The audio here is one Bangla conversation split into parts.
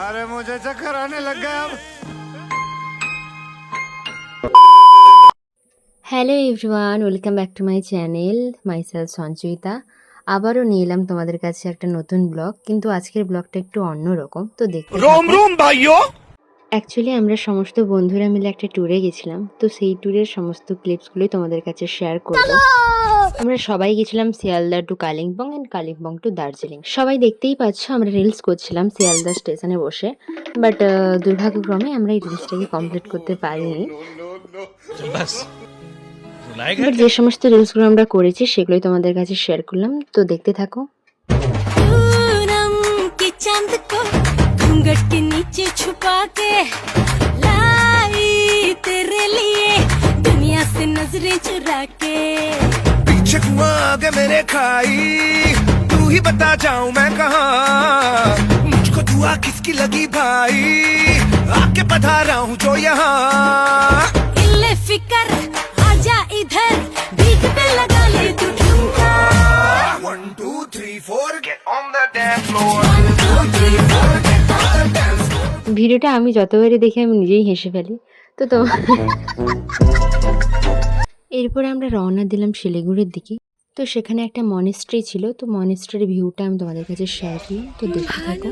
अरे मुझे चक्कर आने लग गया अब। Hello everyone, welcome back to my channel myself Sanchayita. আবারও নিয়ে এলাম তোমাদের কাছে একটা নতুন ব্লগ, কিন্তু আজকের ব্লগটা একটু অন্যরকম। তো দেখতে অ্যাকচুয়ালি আমরা সমস্ত বন্ধুরা মিলে একটা ট্যুরে গেছিলাম, তো সেই ট্যুরের সমস্ত ক্লিপসগুলোই তোমাদের কাছে শেয়ার করব। আমরা সবাই গেছিলাম Sealdah to Kalimpong and Kalimpong to Darjeeling. সবাই দেখতেই পাচ্ছ আমরা রিলস করছিলাম শিয়ালদা স্টেশনে বসে, বাট দুর্ভাগ্যক্রমে আমরা এই রিলসটাকে কমপ্লিট করতে পারিনি। বাট যে সমস্ত রিলসগুলো আমরা করেছি সেগুলোই তোমাদের কাছে শেয়ার করলাম, তো দেখতে থাকো। घूंघट के नीचे छुपा के लाई तेरे लिए दुनिया से नजरें चुरा के पीछे कुआं आगे मेरे खाई तू ही बता जाऊं मैं कहां मुझको दुआ किसकी लगी भाई आके पधारा हूं जो यहाँ इल्ले फिकर आजा इधर बीच पे लगा ले तू ठुमका 1 2 3 4 get on the dance floor 1 2 3 4 ভিডিওটা আমি যতবারই দেখি আমি নিজেই হেসে ফেলি। তো এরপরে আমরা রওনা দিলাম শিলিগুড়ির দিকে। তো সেখানে একটা মনেস্ট্রি ছিল, তো মনেস্ট্রির ভিউটা আমি তোমাদের কাছে শেয়ার করি, তো দেখতে থাকো।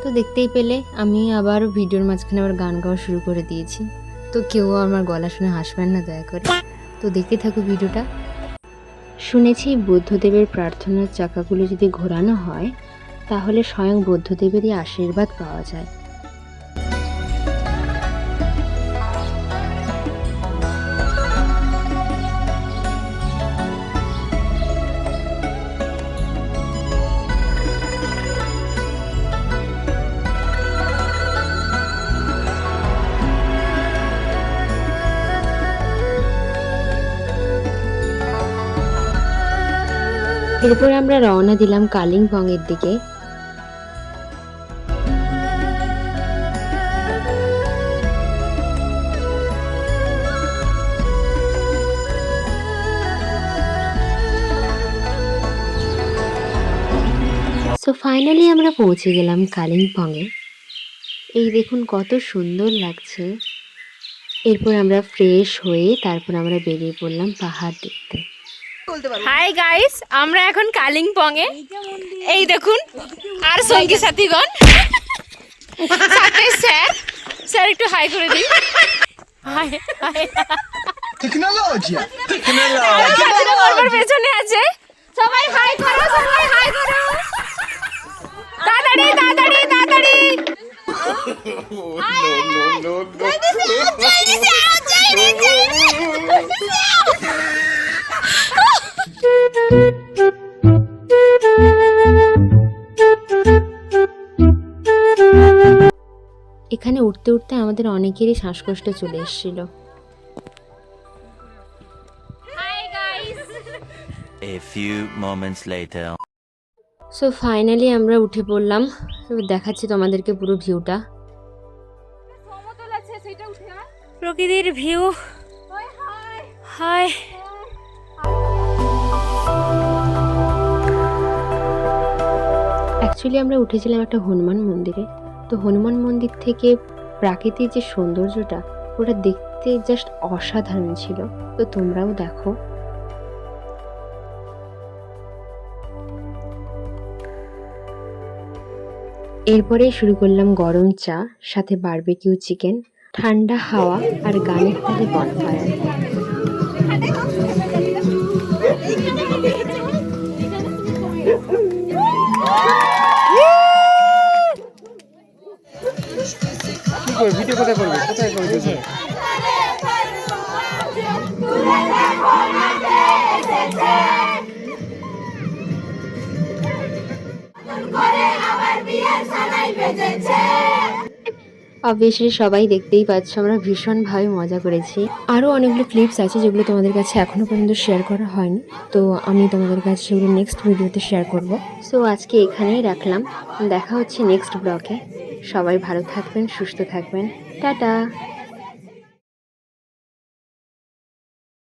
তো দেখতেই পেলে আমি আবার ভিডিওর মাঝখানে আবার গান গাওয়া শুরু করে দিয়েছি, তো কেউ আমার গলা শুনে হাসবেন না দয়া করে। তো দেখতে থাকো ভিডিওটা। শুনেছি বুদ্ধদেবের প্রার্থনার চাকাগুলো যদি ঘোরানো হয় তাহলে স্বয়ং বুদ্ধদেবেরই আশীর্বাদ পাওয়া যায়। এরপর আমরা রওনা দিলাম কালিম্পং এর দিকে। তো ফাইনালি আমরা পৌঁছে গেলাম কালিম্পংয়ে। এই দেখুন কত সুন্দর লাগছে। এরপর আমরা ফ্রেশ হয়ে তারপর আমরা বেরিয়ে পড়লাম পাহাড় দেখতে। হাই গাইস, আমরা এখন কালিম্পংয়ে। এই দেখুন আর সঙ্গী সাথীগণ, সাথে স্যার একটু হাই করে দিই। হাই হাই टेक्नोलॉजी পেছনে আছে, সবাই হাই করো, সবাই হাই করো, তাড়াতাড়ি তাড়াতাড়ি তাড়াতাড়ি। এখানে উঠতে উঠতে আমাদের অনেকেরই শ্বাসকষ্ট চলে এসেছিল। A few moments later. So finally আমরা উঠে পড়লাম। দেখাচ্ছি তোমাদেরকে পুরো ভিউটা। প্রকৃতির ভিউ। হাই অ্যাকচুয়ালি আমরা উঠেছিলাম একটা হনুমান মন্দিরে। তো হনুমান মন্দির থেকে প্রাকৃতিক যে সৌন্দর্যটা ওটা দেখতে জাস্ট অসাধারণ ছিল। তো তোমরাও দেখো। এরপরে শুরু করলাম গরম চা, সাথে বারবিকিউ চিকেন, ঠান্ডা হাওয়া আর গানের তালে বনফায়ার। ভিডিও কোথায় করবে, কোথায় করবে? অবভিয়াসলি সবাই দেখতেই পাচ্ছ আমরা ভীষণভাবে মজা করেছি। আরও অনেকগুলো ক্লিপস আছে যেগুলো তোমাদের কাছে এখনও পর্যন্ত শেয়ার করা হয়নি, তো আমি তোমাদের কাছে সেগুলো নেক্সট ভিডিওতে শেয়ার করব। সো আজকে এখানেই রাখলাম, দেখা হচ্ছে নেক্সট ব্লগে। সবাই ভালো থাকবেন, সুস্থ থাকবেন, টাটা।